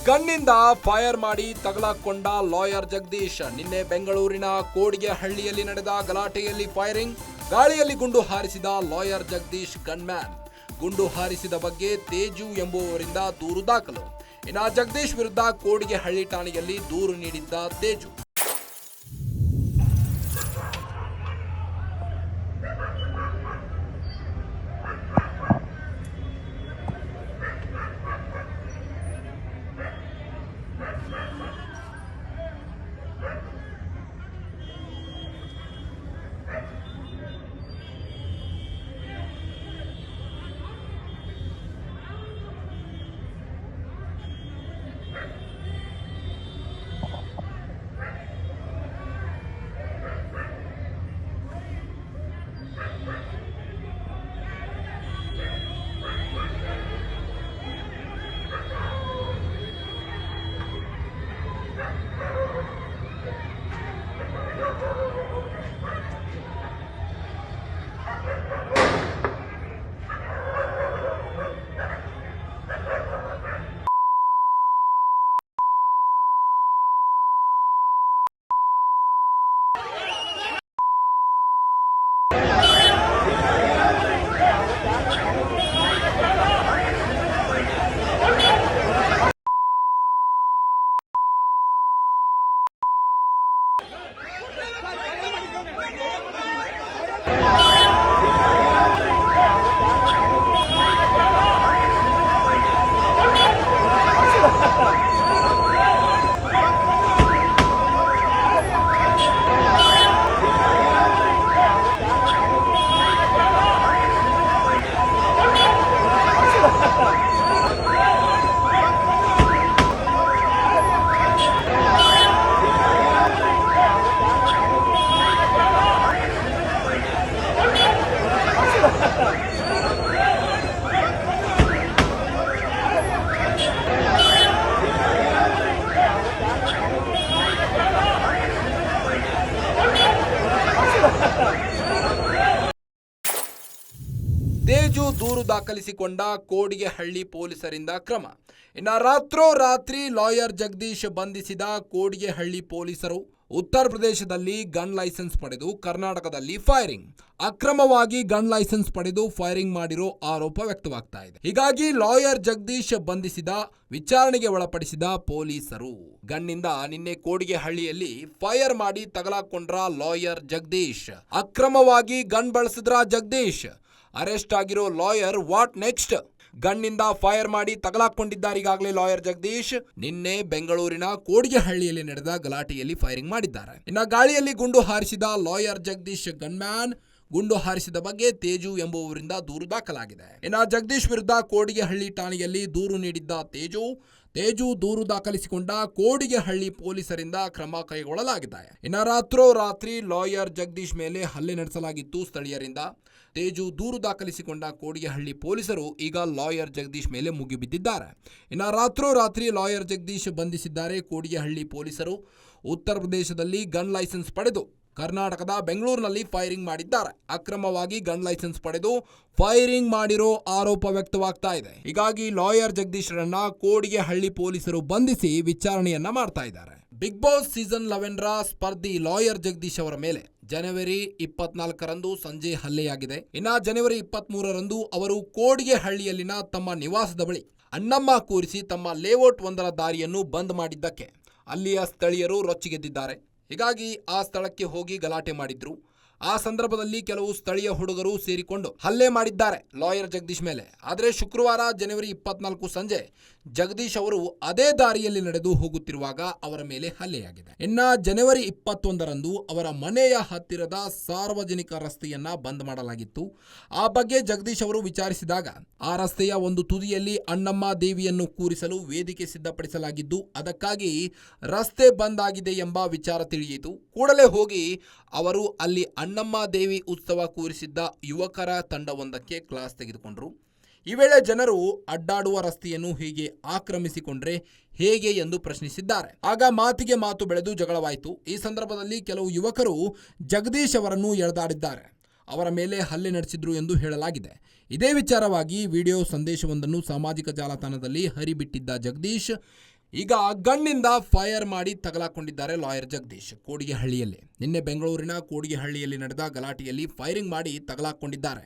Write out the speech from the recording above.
ಗನ್ನಿಂದ fire ಮಾಡಿ ತಗಲಾಕೊಂಡ lawyer Jagadish. ನಿನ್ನೆ ಬೆಂಗಳೂರಿನ ಕೋಡಿಗೆಹಳ್ಳಿಯಲ್ಲಿ ನಡೆದ ಗಲಾಟೆಯಲ್ಲಿ ಫೈರಿಂಗ್, ಗಾಳಿಯಲ್ಲಿ ಗುಂಡು ಹಾರಿಸಿದ ಲಾಯರ್ ಜಗದೀಶ್ ಗನ್ಮ್ಯಾನ್. ಗುಂಡು ಹಾರಿಸಿದ ಬಗ್ಗೆ ತೇಜು ಎಂಬುವವರಿಂದ ದೂರು ದಾಖಲು. ಇನ್ನು ಜಗದೀಶ್ ವಿರುದ್ಧ ಕೋಡಿಗೆಹಳ್ಳಿ ಠಾಣೆಯಲ್ಲಿ ದೂರು ನೀಡಿದ್ದ ತೇಜು. ತೇಜು ದೂರು ದಾಖಲಿಸಿಕೊಂಡ ಕೋಡಿಗೆಹಳ್ಳಿ ಪೊಲೀಸರಿಂದ ಕ್ರಮ. ಇನ್ನು ರಾತ್ರೋರಾತ್ರಿ ಲಾಯರ್ ಜಗದೀಶ್ ಬಂಧಿಸಿದ ಕೋಡಿಗೆಹಳ್ಳಿ ಪೊಲೀಸರು. ಉತ್ತರ ಪ್ರದೇಶದಲ್ಲಿ ಗನ್ ಲೈಸೆನ್ಸ್ ಪಡೆದು ಕರ್ನಾಟಕದಲ್ಲಿ ಫೈರಿಂಗ್, ಅಕ್ರಮವಾಗಿ ಗನ್ ಲೈಸೆನ್ಸ್ ಪಡೆದು ಫೈರಿಂಗ್ ಮಾಡಿರೋ ಆರೋಪ ವ್ಯಕ್ತವಾಗ್ತಾ ಇದೆ. ಹೀಗಾಗಿ ಲಾಯರ್ ಜಗದೀಶ್ ಬಂಧಿಸಿದ, ವಿಚಾರಣೆಗೆ ಒಳಪಡಿಸಿದ ಪೊಲೀಸರು. ಗನ್ನಿಂದ ನಿನ್ನೆ ಕೋಡಿಗೆಹಳ್ಳಿಯಲ್ಲಿ ಫೈರ್ ಮಾಡಿ ತಗಲಾಕೊಂಡ್ರ ಲಾಯರ್ ಜಗದೀಶ್. ಅಕ್ರಮವಾಗಿ ಗನ್ ಬಳಸಿದ್ರ ಜಗದೀಶ್. ಅರೆಸ್ಟ್ ಆಗಿರೋ ಲಾಯರ್ ವಾಟ್ ನೆಕ್ಸ್ಟ್? ಗನ್ನಿಂದ ಫೈರ್ ಮಾಡಿ ತಗಲಾಕೊಂಡಿದ್ದಾರೆ ಈಗಾಗಲೇ ಲಾಯರ್ ಜಗದೀಶ್. ನಿನ್ನೆ ಬೆಂಗಳೂರಿನ ಕೋಡಿಗೆಹಳ್ಳಿಯಲ್ಲಿ ನಡೆದ ಗಲಾಟೆಯಲ್ಲಿ ಫೈರಿಂಗ್ ಮಾಡಿದ್ದಾರೆ. ಇನ್ನು ಗಾಳಿಯಲ್ಲಿ ಗುಂಡು ಹಾರಿಸಿದ ಲಾಯರ್ ಜಗದೀಶ್ ಗನ್ಮ್ಯಾನ್. ಗುಂಡು ಹಾರಿಸಿದ ಬಗ್ಗೆ ತೇಜು ಎಂಬುವವರಿಂದ ದೂರು ದಾಖಲಾಗಿದೆ. ಇನ್ನು ಜಗದೀಶ್ ವಿರುದ್ಧ ಕೋಡಿಗೆಹಳ್ಳಿ ಠಾಣೆಯಲ್ಲಿ ದೂರು ನೀಡಿದ್ದ ತೇಜು ದೂರು ದಾಖಲಿಸಿಕೊಂಡ ಕೋಡಿಗೆಹಳ್ಳಿ ಪೊಲೀಸರಿಂದ ಕ್ರಮ ಕೈಗೊಳ್ಳಲಾಗಿದೆ. ಇನ್ನು ರಾತ್ರೋರಾತ್ರಿ ಲಾಯರ್ ಜಗದೀಶ್ ಮೇಲೆ ಹಲ್ಲೆ ನಡೆಸಲಾಗಿತ್ತು ಸ್ಥಳೀಯರಿಂದ. ತೇಜು ದೂರು ದಾಖಲಿಸಿಕೊಂಡ ಕೋಡಿಗೆಹಳ್ಳಿ ಪೊಲೀಸರು ಈಗ ಲಾಯರ್ ಜಗದೀಶ್ ಮೇಲೆ ಮುಗಿಬಿದ್ದಿದ್ದಾರೆ. ಇನ್ನು ರಾತ್ರೋರಾತ್ರಿ ಲಾಯರ್ ಜಗದೀಶ್ ಬಂಧಿಸಿದ್ದಾರೆ ಕೋಡಿಗೆಹಳ್ಳಿ ಪೊಲೀಸರು. ಉತ್ತರ ಪ್ರದೇಶದಲ್ಲಿ ಗನ್ ಲೈಸೆನ್ಸ್ ಪಡೆದು ಕರ್ನಾಟಕದ ಬೆಂಗಳೂರಿನಲ್ಲಿ ಫೈರಿಂಗ್ ಮಾಡಿದ್ದಾರೆ. ಅಕ್ರಮವಾಗಿ ಗನ್ ಲೈಸೆನ್ಸ್ ಪಡೆದು ಫೈರಿಂಗ್ ಮಾಡಿರೋ ಆರೋಪ ವ್ಯಕ್ತವಾಗ್ತಾ ಇದೆ. ಹೀಗಾಗಿ ಲಾಯರ್ ಜಗದೀಶ್ರನ್ನ ಕೋಡಿಗೆಹಳ್ಳಿ ಪೊಲೀಸರು ಬಂಧಿಸಿ ವಿಚಾರಣೆಯನ್ನ ಮಾಡ್ತಾ ಇದ್ದಾರೆ. ಬಿಗ್ ಬಾಸ್ ಸೀಸನ್ 11ರ ಸ್ಪರ್ಧಿ ಲಾಯರ್ ಜಗದೀಶ್ ಅವರ ಮೇಲೆ ಜನವರಿ 24ರಂದು ಸಂಜೆ ಹಲ್ಲೆಯಾಗಿದೆ. ಇನ್ನು ಜನವರಿ 23ರಂದು ಅವರು ಕೋಡಿಗೆಹಳ್ಳಿಯಲ್ಲಿನ ತಮ್ಮ ನಿವಾಸದ ಬಳಿ ಅಣ್ಣಮ್ಮ ಕೂರಿಸಿ ತಮ್ಮ ಲೇಔಟ್ ಒಂದರ ದಾರಿಯನ್ನು ಬಂದ್ ಮಾಡಿದ್ದಕ್ಕೆ ಅಲ್ಲಿಯ ಸ್ಥಳೀಯರು ರೊಚ್ಚಿಗೆದ್ದಿದ್ದಾರೆ. ಹೀಗಾಗಿ ಆ ಸ್ಥಳಕ್ಕೆ ಹೋಗಿ ಗಲಾಟೆ ಮಾಡಿದ್ರು. ಆ ಸಂದರ್ಭದಲ್ಲಿ ಕೆಲವು ಸ್ಥಳೀಯ ಹುಡುಗರು ಸೇರಿಕೊಂಡು ಹಲ್ಲೆ ಮಾಡಿದ್ದಾರೆ ಲಾಯರ್ ಜಗದೀಶ್ ಮೇಲೆ. ಆದರೆ ಶುಕ್ರವಾರ ಜನವರಿ 24 ಸಂಜೆ ಜಗದೀಶ್ ಅವರು ಅದೇ ದಾರಿಯಲ್ಲಿ ನಡೆದು ಹೋಗುತ್ತಿರುವಾಗ ಅವರ ಮೇಲೆ ಹಲ್ಲೆಯಾಗಿದೆ. ಇನ್ನು ಜನವರಿ 21ರಂದು ಅವರ ಮನೆಯ ಹತ್ತಿರದ ಸಾರ್ವಜನಿಕ ರಸ್ತೆಯನ್ನ ಬಂದ್ ಮಾಡಲಾಗಿತ್ತು. ಆ ಬಗ್ಗೆ ಜಗದೀಶ್ ಅವರು ವಿಚಾರಿಸಿದಾಗ ಆ ರಸ್ತೆಯ ಒಂದು ತುದಿಯಲ್ಲಿ ಅಣ್ಣಮ್ಮ ದೇವಿಯನ್ನು ಕೂರಿಸಲು ವೇದಿಕೆ ಸಿದ್ಧಪಡಿಸಲಾಗಿದ್ದು ಅದಕ್ಕಾಗಿ ರಸ್ತೆ ಬಂದ್ ಆಗಿದೆ ಎಂಬ ವಿಚಾರ ತಿಳಿಯಿತು. ಕೂಡಲೇ ಹೋಗಿ ಅವರು ಅಲ್ಲಿ ಅಣ್ಣಮ್ಮ ದೇವಿ ಉತ್ಸವ ಕೂರಿಸಿದ್ದ ಯುವಕರ ತಂಡವೊಂದಕ್ಕೆ ಕ್ಲಾಸ್ ತೆಗೆದುಕೊಂಡರು. ಈ ವೇಳೆ ಜನರು ಅಡ್ಡಾಡುವ ರಸ್ತೆಯನ್ನು ಹೀಗೆ ಆಕ್ರಮಿಸಿಕೊಂಡ್ರೆ ಹೇಗೆ ಎಂದು ಪ್ರಶ್ನಿಸಿದ್ದಾರೆ. ಆಗ ಮಾತಿಗೆ ಮಾತು ಬೆಳೆದು ಜಗಳವಾಯಿತು. ಈ ಸಂದರ್ಭದಲ್ಲಿ ಕೆಲವು ಯುವಕರು ಜಗದೀಶ್ ಅವರನ್ನು ಎಳೆದಾಡಿದ್ದಾರೆ. ಅವರ ಮೇಲೆ ಹಲ್ಲೆ ನಡೆಸಿದ್ರು ಎಂದು ಹೇಳಲಾಗಿದೆ. ಇದೇ ವಿಚಾರವಾಗಿ ವಿಡಿಯೋ ಸಂದೇಶವೊಂದನ್ನು ಸಾಮಾಜಿಕ ಜಾಲತಾಣದಲ್ಲಿ ಹರಿಬಿಟ್ಟಿದ್ದ ಜಗದೀಶ್ ಈಗ ಗನ್ನಿಂದ ಫೈರ್ ಮಾಡಿ ತಗಲಾಕೊಂಡಿದ್ದಾರೆ ಲಾಯರ್ ಜಗದೀಶ್. ಕೋಡಿಗೆಹಳ್ಳಿಯಲ್ಲಿ ನಿನ್ನೆ ಬೆಂಗಳೂರಿನ ಕೋಡಿಗೆಹಳ್ಳಿಯಲ್ಲಿ ನಡೆದ ಗಲಾಟೆಯಲ್ಲಿ ಫೈರಿಂಗ್ ಮಾಡಿ ತಗಲಾಕೊಂಡಿದ್ದಾರೆ.